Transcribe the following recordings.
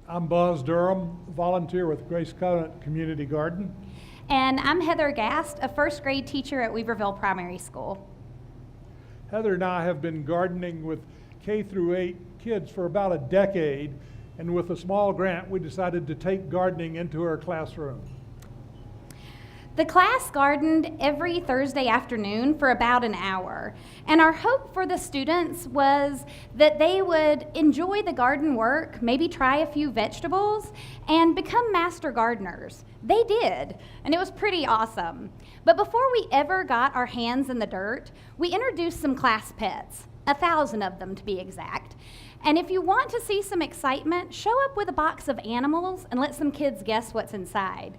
I'm Buzz Durham, volunteer with Grace Covenant Community Garden. And I'm Heather Gast, a first grade teacher at Weaverville Primary School. Heather and I have been gardening with K through 8 kids for about a decade, and with a small grant we decided to take gardening into our classroom. The class gardened every Thursday afternoon for about an hour, and our hope for the students was that they would enjoy the garden work, maybe try a few vegetables, and become master gardeners. They did, and it was pretty awesome. But before we ever got our hands in the dirt, we introduced some class pets, 1,000 of them to be exact. And if you want to see some excitement, show up with a box of animals and let some kids guess what's inside.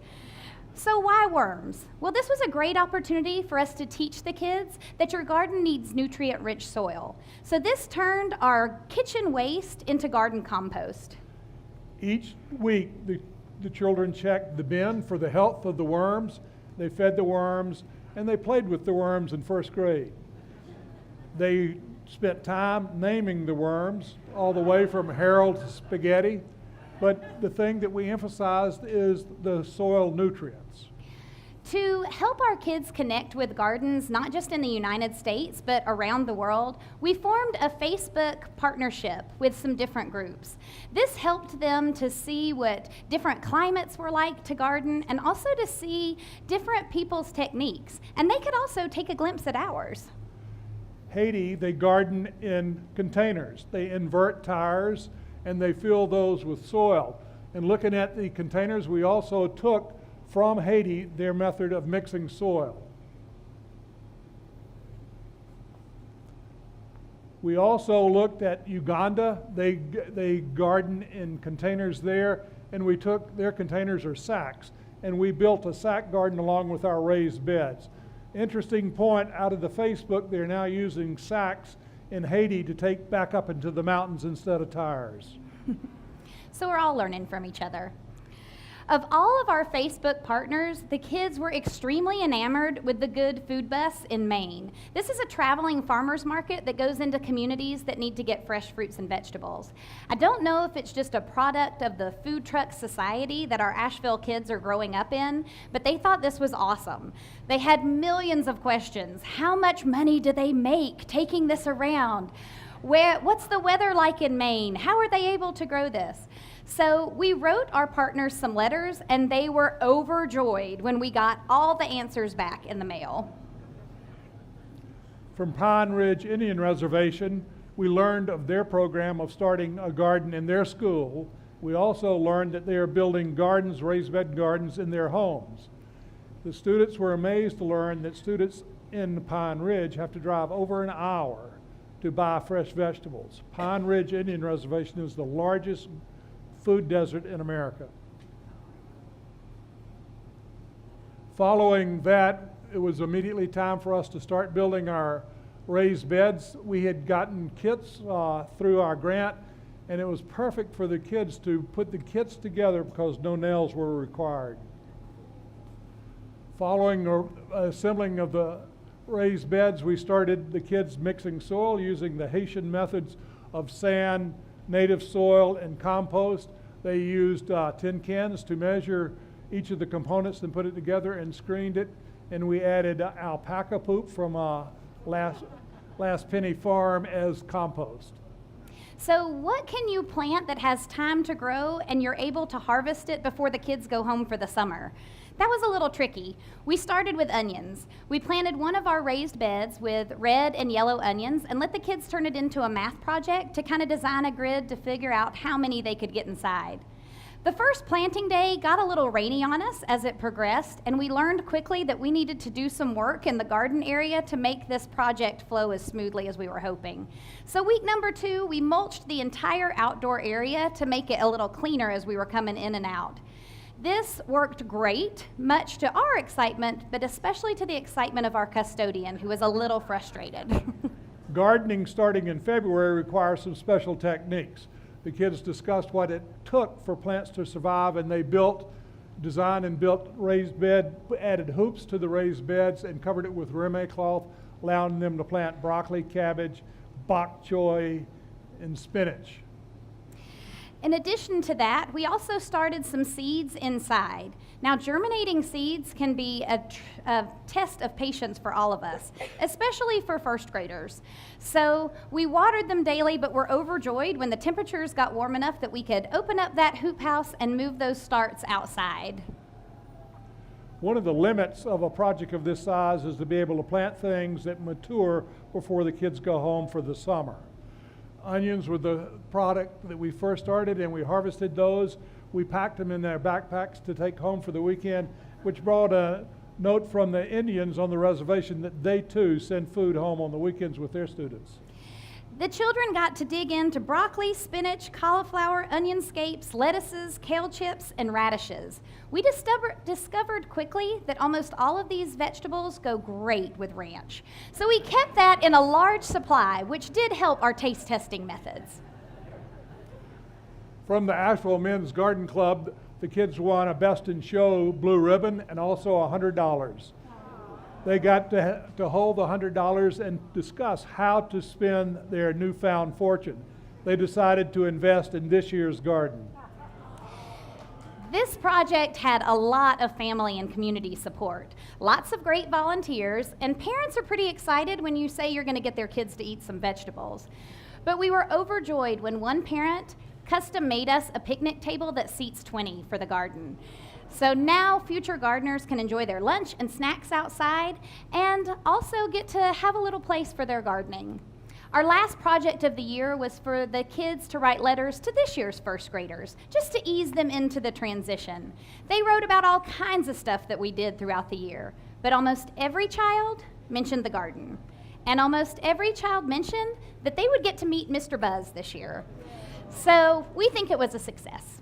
So why worms? Well, this was a great opportunity for us to teach the kids that your garden needs nutrient-rich soil. So this turned our kitchen waste into garden compost. Each week, the children checked the bin for the health of the worms. They fed the worms, and they played with the worms in first grade. They spent time naming the worms, all the way from Harold to Spaghetti. But the thing that we emphasized is the soil nutrients. To help our kids connect with gardens, not just in the United States, but around the world, we formed a Facebook partnership with some different groups. This helped them to see what different climates were like to garden, and also to see different people's techniques. And they could also take a glimpse at ours. Haiti, they garden in containers. They invert tires, and they fill those with soil. And looking at the containers, we also took from Haiti their method of mixing soil. We also looked at Uganda. They garden in containers there, and we took their containers or sacks, and we built a sack garden along with our raised beds. Interesting point, out of the Facebook, they're now using sacks in Haiti to take back up into the mountains instead of tires. So we're all learning from each other. Of all of our Facebook partners, the kids were extremely enamored with the Good Food Bus in Maine. This is a traveling farmers market that goes into communities that need to get fresh fruits and vegetables. I don't know if it's just a product of the food truck society that our Asheville kids are growing up in, but they thought this was awesome. They had millions of questions. How much money do they make taking this around? What's the weather like in Maine? How are they able to grow this? So we wrote our partners some letters, and they were overjoyed when we got all the answers back in the mail. From Pine Ridge Indian Reservation, we learned of their program of starting a garden in their school. We also learned that they are building gardens, raised bed gardens, in their homes. The students were amazed to learn that students in Pine Ridge have to drive over an hour to buy fresh vegetables. Pine Ridge Indian Reservation is the largest food desert in America. Following that, it was immediately time for us to start building our raised beds. We had gotten kits through our grant, and it was perfect for the kids to put the kits together because no nails were required. Following the assembling of the raised beds, we started the kids mixing soil using the Haitian methods of sand, native soil, and compost. They used tin cans to measure each of the components and put it together and screened it. And we added alpaca poop from Last Penny Farm as compost. So what can you plant that has time to grow and you're able to harvest it before the kids go home for the summer? That was a little tricky. We started with onions. We planted one of our raised beds with red and yellow onions and let the kids turn it into a math project to kind of design a grid to figure out how many they could get inside. The first planting day got a little rainy on us as it progressed, and we learned quickly that we needed to do some work in the garden area to make this project flow as smoothly as we were hoping. So week number 2, we mulched the entire outdoor area to make it a little cleaner as we were coming in and out. This worked great, much to our excitement, but especially to the excitement of our custodian, who was a little frustrated. Gardening starting in February requires some special techniques. The kids discussed what it took for plants to survive, and they designed and built raised bed, added hoops to the raised beds, and covered it with rime cloth, allowing them to plant broccoli, cabbage, bok choy, and spinach. In addition to that, we also started some seeds inside. Now, germinating seeds can be a test of patience for all of us, especially for first graders. So we watered them daily, but were overjoyed when the temperatures got warm enough that we could open up that hoop house and move those starts outside. One of the limits of a project of this size is to be able to plant things that mature before the kids go home for the summer. Onions were the product that we first started, and we harvested those. We packed them in their backpacks to take home for the weekend, which brought a note from the Indians on the reservation that they too send food home on the weekends with their students. The children got to dig into broccoli, spinach, cauliflower, onion scapes, lettuces, kale chips, and radishes. We discovered quickly that almost all of these vegetables go great with ranch. So we kept that in a large supply, which did help our taste testing methods. From the Asheville Men's Garden Club, the kids won a Best in Show blue ribbon and also $100. They got to hold the $100 and discuss how to spend their newfound fortune. They decided to invest in this year's garden. This project had a lot of family and community support, lots of great volunteers, and parents are pretty excited when you say you're going to get their kids to eat some vegetables. But we were overjoyed when one parent custom made us a picnic table that seats 20 for the garden. So now future gardeners can enjoy their lunch and snacks outside and also get to have a little place for their gardening. Our last project of the year was for the kids to write letters to this year's first graders, just to ease them into the transition. They wrote about all kinds of stuff that we did throughout the year, but almost every child mentioned the garden. And almost every child mentioned that they would get to meet Mr. Buzz this year. So we think it was a success.